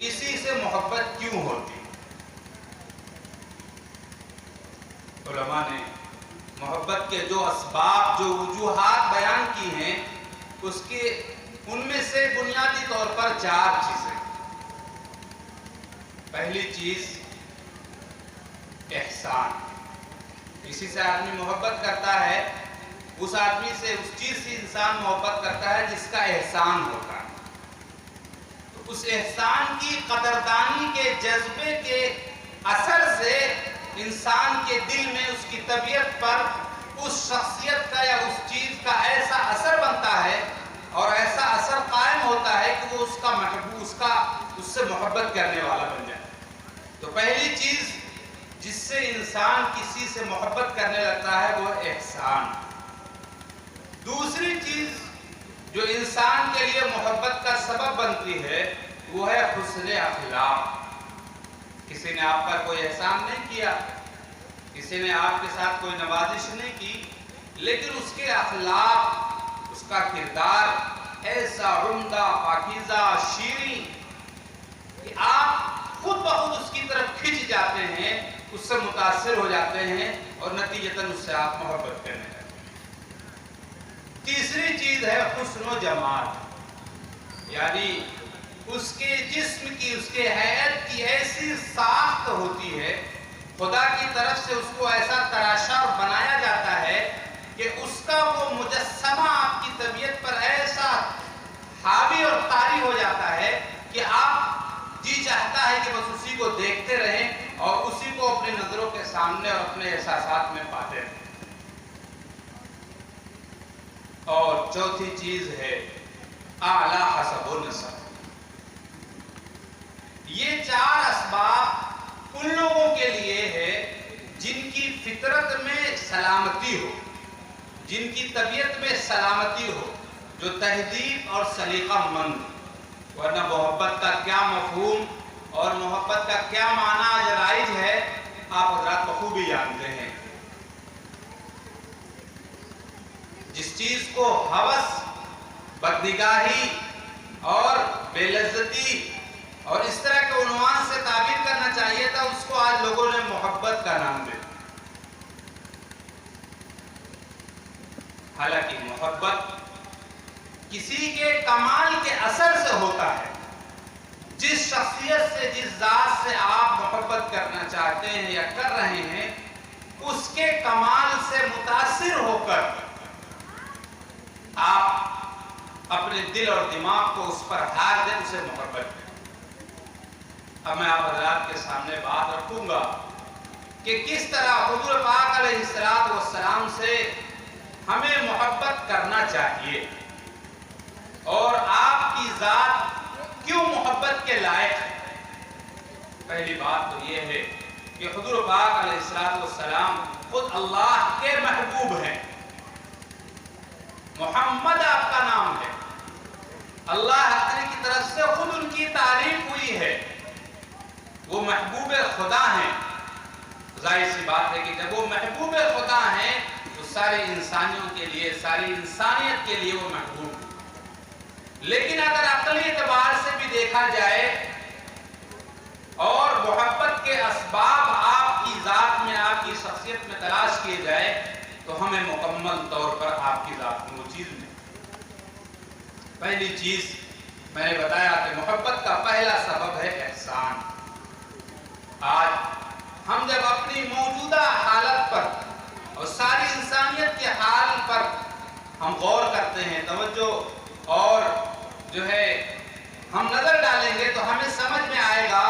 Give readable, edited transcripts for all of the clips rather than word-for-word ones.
کسی سے محبت کیوں ہوتی؟ علماء نے محبت کے جو اسباب، جو وجوہات بیان کی ہیں، ان میں سے بنیادی طور پر 4 چیزیں۔ پہلی چیز احسان۔ کسی سے آدمی محبت کرتا ہے، اس آدمی سے، اس چیز سے انسان محبت کرتا ہے جس کا احسان ہوتا ہے۔ تو اس احسان کی قدردانی کے جذبے کے اثر سے انسان کے دل میں، اس کی طبیعت پر اس شخصیت کا یا اس چیز کا ایسا اثر بنتا ہے اور ایسا اثر قائم ہوتا ہے کہ وہ اس کا محبوب، اس سے محبت کرنے والا بن جائے۔ تو پہلی چیز جس سے انسان کسی سے محبت کرنے لگتا ہے وہ احسان۔ دوسری چیز جو انسان کے لیے محبت کا سبب بنتی ہے وہ ہے حسن اخلاق۔ کسی نے آپ پر کوئی احسان نہیں کیا، کسی نے آپ کے ساتھ کوئی نوازش نہیں کی، لیکن اس کے اخلاق، اس کا کردار ایسا عمدہ، پاکیزہ، شیریں کہ آپ خود بخود اس کی طرف کھنچ جاتے ہیں، اس سے متاثر ہو جاتے ہیں اور نتیجتاً اس سے آپ محبت کرنے لگتے ہیں۔ تیسری چیز ہے حسن و جمال، یعنی اس کے جسم کی، اس کے ہیئت کی ایسی ساخت ہوتی ہے، خدا کی طرف سے اس کو ایسا تراشا اور بنایا جاتا ہے کہ اس کا وہ مجسمہ آپ کی طبیعت پر ایسا حاوی اور طاری ہو جاتا ہے کہ آپ جی چاہتا ہے کہ بس اسی کو دیکھتے رہیں اور اسی کو اپنی نظروں کے سامنے اور اپنے احساسات میں پاتے رہیں۔ اور چوتھی چیز ہے اعلیٰ حسب و نسب۔ یہ 4 اسباب ان لوگوں کے لیے ہے جن کی فطرت میں سلامتی ہو، جن کی طبیعت میں سلامتی ہو، جو تہذیب اور سلیقہ مند ہو۔ ورنہ محبت کا کیا مفہوم اور محبت کا کیا معنی رائج ہے آپ حضرات بخوبی جانتے ہیں۔ جس چیز کو ہوس، بدنگاہی اور بے لذتی اور اس طرح کے عنوان سے تعبیر کرنا چاہیے تھا، اس کو آج لوگوں نے محبت کا نام دیا۔ حالانکہ محبت کسی کے کمال کے اثر سے ہوتا ہے۔ جس شخصیت سے، جس ذات سے آپ محبت کرنا چاہتے ہیں یا کر رہے ہیں، اس کے کمال سے متاثر ہو کر آپ اپنے دل اور دماغ کو اس پر ہار دیں، اسے محبت کریں۔ اب میں آپ حضرات کے سامنے بات رکھوں گا کہ کس طرح حضور پاک علیہ السلام سے ہمیں محبت کرنا چاہیے اور آپ کی ذات کیوں محبت کے لائق ہے۔ پہلی بات تو یہ ہے کہ حضور پاک علیہ السلام خود اللہ کے محبوب ہیں۔ محمد آپ کا نام ہے، اللہ تعالی کی طرف سے خود ان کی تعریف ہوئی ہے، وہ محبوب خدا ہیں۔ ظاہر سی بات ہے کہ جب وہ محبوب خدا ہیں تو ساری انسانیوں کے لیے، ساری انسانیت کے لیے وہ محبوب ہیں۔ لیکن اگر عقلی اعتبار سے بھی دیکھا جائے اور محبت کے اسباب آپ کی ذات میں، آپ کی شخصیت میں تلاش کیے جائے تو ہمیں مکمل طور پر آپ کی ذات میں وہ چیز ملے۔ پہلی چیز میں نے بتایا کہ محبت کا پہلا سبب ہے احسان۔ آج ہم جب اپنی موجودہ حالت پر اور ساری انسانیت کے حال پر ہم غور کرتے ہیں، توجہ اور جو ہے ہم نظر ڈالیں گے تو ہمیں سمجھ میں آئے گا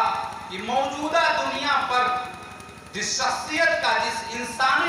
کہ موجودہ دنیا پر جس شخصیت کا، جس انسان